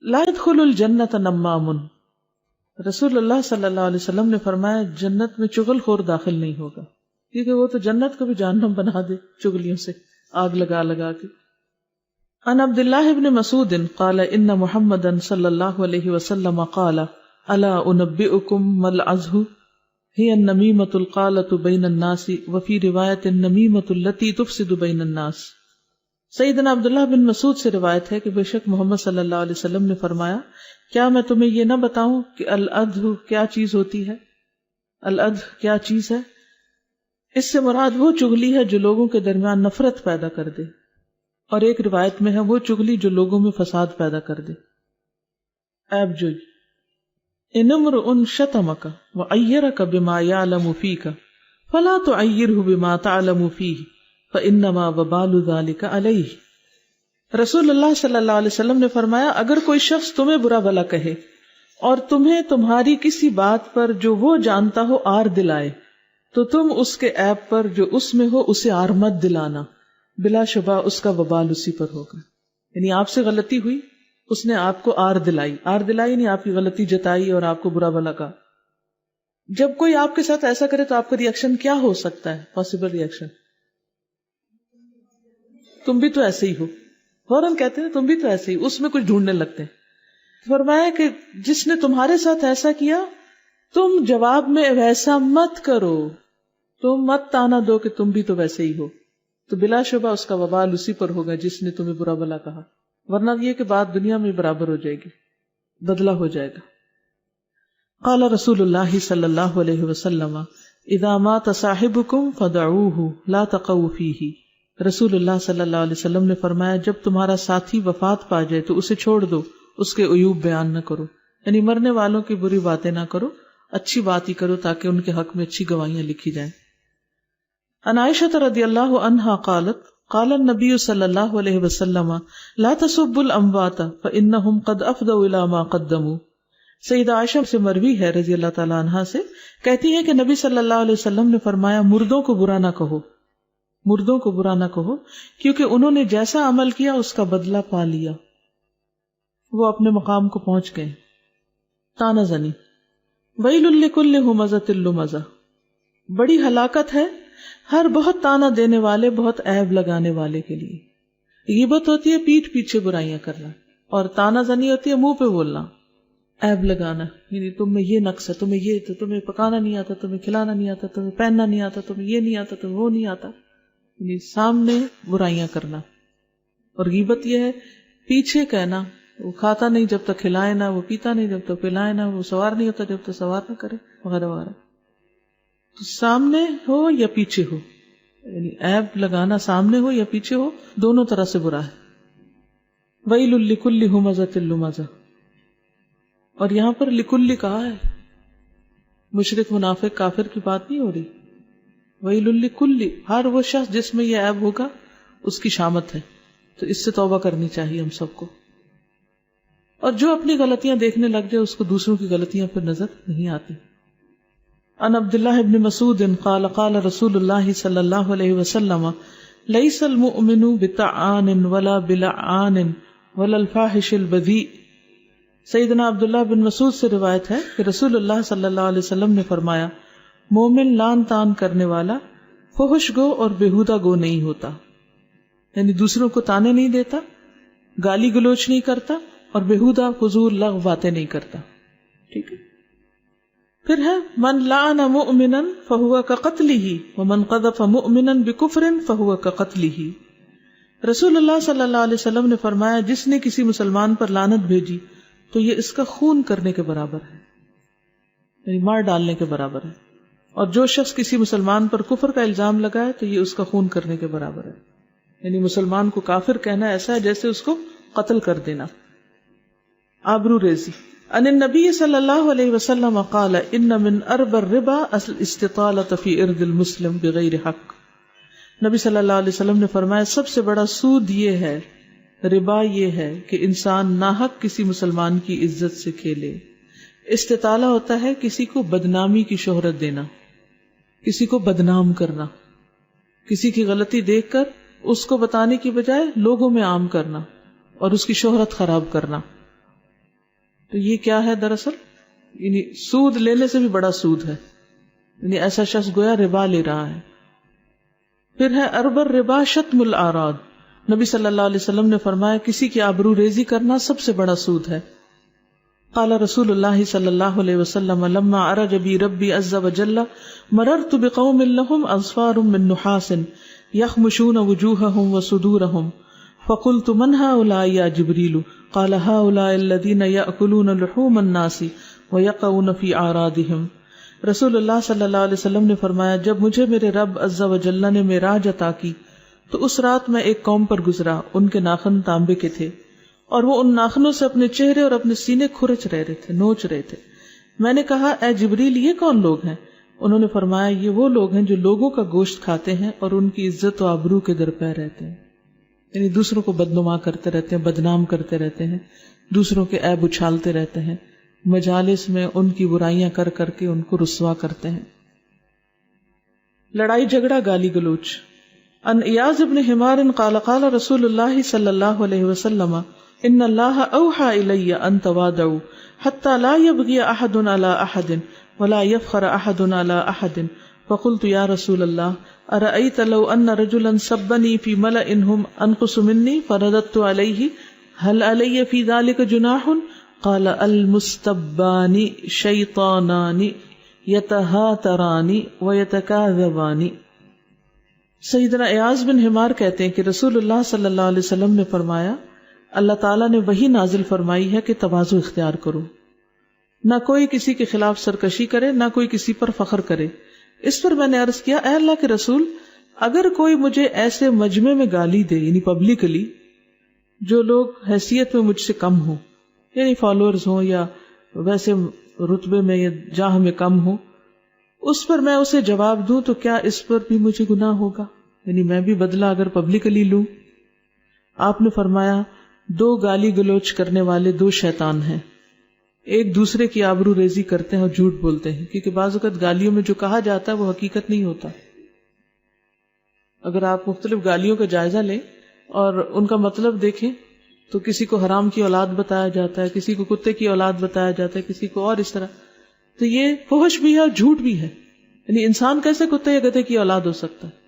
لا يدخل الجنت نمام، رسول اللہ صلی اللہ علیہ وسلم نے فرمایا جنت میں چغل خور داخل نہیں ہوگا، کیونکہ وہ تو جنت کو بھی جہنم بنا دے چغلیوں سے آگ لگا لگا کے. عن عبد اللہ بن مسعود قال ان محمدا صلی اللہ علیہ وسلم قال الا انبئکم ما العزہ هي النميمة القالة بين الناس وفي رواية النميمة التي تفسد بين الناس. سیدنا عبداللہ بن مسعود سے روایت ہے کہ بے شک محمد صلی اللہ علیہ وسلم نے فرمایا کیا میں تمہیں یہ نہ بتاؤں کہ العدھ کیا چیز ہوتی ہے؟ العدھ کیا چیز ہے؟ اس سے مراد وہ چغلی ہے جو لوگوں کے درمیان نفرت پیدا کر دے، اور ایک روایت میں ہے وہ چغلی جو لوگوں میں فساد پیدا کر دے. عیب جوئی. ان امرؤ شتمک وعیرک بما یعلم فیک فلا تعیرہ بما تعلم فیہ فانما وبال ذلک علیہ. رسول اللہ صلی اللہ علیہ وسلم نے فرمایا اگر کوئی شخص تمہیں برا بھلا کہے اور تمہیں تمہاری کسی بات پر جو وہ جانتا ہو آر دلائے تو تم اس کے عیب پر جو اس میں ہو اسے آر مت دلانا، بلا شبہ اس کا وبال اسی پر ہوگا. یعنی آپ سے غلطی ہوئی، اس نے آپ کو آر دلائی یعنی آپ کی غلطی جتائی اور آپ کو برا بھلا کہا. جب کوئی آپ کے ساتھ ایسا کرے تو آپ کا ری ایکشن کیا ہو سکتا ہے؟ پاسبل ری ایکشن تم بھی تو ایسے ہی ہو، فوراً کہتے ہیں تم بھی تو ایسے ہی، اس میں کچھ ڈھونڈنے لگتے ہیں. فرمایا کہ جس نے تمہارے ساتھ ایسا کیا تم جواب میں ویسا مت کرو، تم مت تانا دو کہ تم بھی تو ویسے ہی ہو، تو بلا شبہ اس کا وبال اسی پر ہوگا جس نے تمہیں برا بھلا کہا، ورنہ یہ کہ بات دنیا میں برابر ہو جائے گی، بدلہ ہو جائے گا. قال رسول اللہ صلی اللہ علیہ وسلم اذا مات صاحبکم فدعوہ لا تقوا فیہ. رسول اللہ صلی اللہ علیہ وسلم نے فرمایا جب تمہارا ساتھی وفات پا جائے تو اسے چھوڑ دو، اس کے عیوب بیان نہ کرو، یعنی مرنے والوں کی بری باتیں نہ کرو، اچھی بات ہی کرو تاکہ ان کے حق میں اچھی گواہیاں لکھی جائیں. عن عائشہ رضی اللہ عنہا قالت قال النبی صلی اللہ علیہ وسلم لا تسبوا الاموات فانہم قد افضوا الى ما قدموا. سیدہ عائشہ سے مروی ہے رضی اللہ تعالی عنہا سے، کہتی ہے کہ نبی صلی اللہ علیہ وسلم نے فرمایا مردوں کو برا نہ کہو، مردوں کو برا نہ کہو کیونکہ انہوں نے جیسا عمل کیا اس کا بدلہ پا لیا، وہ اپنے مقام کو پہنچ گئے. تانا زنی. ویل لکل ہمزۃ لمزہ، بڑی ہلاکت ہے ہر بہت تانا دینے والے، بہت عیب لگانے والے کے لیے. غیبت ہوتی ہے پیٹھ پیچھے برائیاں کرنا، اور تانا زنی ہوتی ہے منہ پہ بولنا، عیب لگانا، یعنی تم میں یہ نقص ہے، تمہیں یہ تو، تمہیں پکانا نہیں آتا، تمہیں کھلانا نہیں آتا، تمہیں پہننا نہیں آتا، تمہیں یہ نہیں آتا، تمہیں وہ نہیں آتا، یعنی سامنے برائیاں کرنا. اور غیبت یہ ہے پیچھے کہنا، وہ کھاتا نہیں جب تک کھلائے نہ، وہ پیتا نہیں جب تک پلائے نہ، وہ سوار نہیں ہوتا جب تک سوار نہ کرے، وغیرہ وغیرہ. تو سامنے ہو یا پیچھے ہو، یعنی عیب لگانا سامنے ہو یا پیچھے ہو، دونوں طرح سے برا ہے. ویل لکل ہمزۃ لمزہ. اور یہاں پر لکل کہا ہے، مشرک منافق کافر کی بات نہیں ہو رہی. ویل لکل، ہر وہ شخص جس میں یہ عیب ہوگا اس کی شامت ہے. تو اس سے توبہ کرنی چاہیے ہم سب کو. اور جو اپنی غلطیاں دیکھنے لگ جائے اس کو دوسروں کی غلطیاں پھر نظر نہیں آتی. عن عبداللہ بن مسعود قال قال رسول اللہ صلی اللہ علیہ وسلم لیس المؤمن بطعان ولا بلعان ولا الفاحش البذیء. سیدنا عبداللہ بن مسعود سے روایت ہے کہ رسول اللہ صلی اللہ علیہ وسلم نے فرمایا مومن لان تان کرنے والا، فحش گو اور بےہودہ گو نہیں ہوتا، یعنی دوسروں کو تانے نہیں دیتا، گالی گلوچ نہیں کرتا، اور بےہودہ فضول لغو باتیں نہیں کرتا. ٹھیک ہے. پھر ہے من لعن مؤمنا فہو کقتلہ ومن قذف مؤمنا بکفر فہو کقتلہ. رسول اللہ صلی اللہ علیہ وسلم نے فرمایا جس نے کسی مسلمان پر لعنت بھیجی تو یہ اس کا خون کرنے کے برابر ہے، یعنی مار ڈالنے کے برابر ہے. اور جو شخص کسی مسلمان پر کفر کا الزام لگائے تو یہ اس کا خون کرنے کے برابر ہے، یعنی مسلمان کو کافر کہنا ایسا ہے جیسے اس کو قتل کر دینا. آبرو ریزی. ان النبی صلی اللہ علیہ وسلم قال ان من اربى الربا الاستطالة في ارض المسلم بغیر حق. نبی صلی اللہ علیہ وسلم نے فرمایا سب سے بڑا سود یہ ہے، ربا یہ ہے کہ انسان ناحق کسی مسلمان کی عزت سے کھیلے. استطالہ ہوتا ہے کسی کو بدنامی کی شہرت دینا، کسی کو بدنام کرنا، کسی کی غلطی دیکھ کر اس کو بتانے کی بجائے لوگوں میں عام کرنا اور اس کی شہرت خراب کرنا. تو یہ کیا ہے دراصل؟ یعنی سود لینے سے بھی بڑا سود ہے، یعنی ایسا شخص گویا ربا لے رہا ہے۔ پھر ہے ارب الربا شتم الاعراض، نبی صلی اللہ علیہ وسلم نے فرمایا کسی کی آبرو ریزی کرنا سب سے بڑا سود ہے۔ قال رسول اللہ صلی اللہ علیہ وسلم لما عرج بی ربی عز وجل مررت بقوم لهم اظفار من نحاس يخمشون وجوههم وصدورهم فقلت من هؤلاء يا جبريل قال هؤلاء الذين يأكلون لحوم الناس ويقعون في اعراضهم۔ رسول اللہ صلی اللہ علیہ وسلم نے فرمایا جب مجھے میرے رب عز وجل نے معراج عطا کی تو اس رات میں ایک قوم پر گزرا، ان کے ناخن تانبے کے تھے اور وہ ان ناخنوں سے اپنے چہرے اور اپنے سینے کھرچ رہے تھے، نوچ رہے تھے۔ میں نے کہا اے جبریل یہ کون لوگ ہیں؟ انہوں نے فرمایا یہ وہ لوگ ہیں جو لوگوں کا گوشت کھاتے ہیں اور ان کی عزت و آبرو کے درپے رہتے ہیں، یعنی دوسروں کو بدنما کرتے رہتے ہیں، بدنام کرتے رہتے ہیں، دوسروں کے عیب اچھالتے رہتے ہیں، مجالس میں ان کی برائیاں کر کر کے ان کو رسوا کرتے ہیں۔ لڑائی جھگڑا گالی گلوچ۔ ان ایاز بن حمار قال قال رسول اللہ صلی اللہ علیہ وسلم ان اللہ اوحى الی ان توادعوا حتى لا يبغي احد على احد ولا يفخر احد على احد فقلت یا رسول اللہ ارأيت لو ان رجلا سبني في ملأ هم انقص مني فرددت عليه هل علي في ذلك جناح؟ قال المستبان شیطانان یتہاتران ویتکاذبان۔ سیدنا ایاز بن حمار کہتے ہیں کہ رسول اللہ صلی اللہ علیہ وسلم نے فرمایا اللہ تعالیٰ نے وحی نازل فرمائی ہے کہ تواضع اختیار کرو، نہ کوئی کسی کے خلاف سرکشی کرے، نہ کوئی کسی پر فخر کرے۔ اس پر میں نے عرض کیا اے اللہ کے رسول، اگر کوئی مجھے ایسے مجمع میں گالی دے یعنی پبلکلی، جو لوگ حیثیت میں مجھ سے کم ہوں، یعنی فالوورز ہوں یا ویسے رتبے میں یا جاہ میں کم ہوں، اس پر میں اسے جواب دوں تو کیا اس پر بھی مجھے گناہ ہوگا؟ یعنی میں بھی بدلہ اگر پبلکلی لوں؟ آپ نے فرمایا دو گالی گلوچ کرنے والے دو شیطان ہیں، ایک دوسرے کی آبرو ریزی کرتے ہیں اور جھوٹ بولتے ہیں، کیونکہ بعض اوقات گالیوں میں جو کہا جاتا ہے وہ حقیقت نہیں ہوتا۔ اگر آپ مختلف گالیوں کا جائزہ لیں اور ان کا مطلب دیکھیں تو کسی کو حرام کی اولاد بتایا جاتا ہے، کسی کو کتے کی اولاد بتایا جاتا ہے، کسی کو اور اس طرح، تو یہ فحش بھی ہے اور جھوٹ بھی ہے۔ یعنی انسان کیسے کتے یا گدھے کی اولاد ہو سکتا ہے؟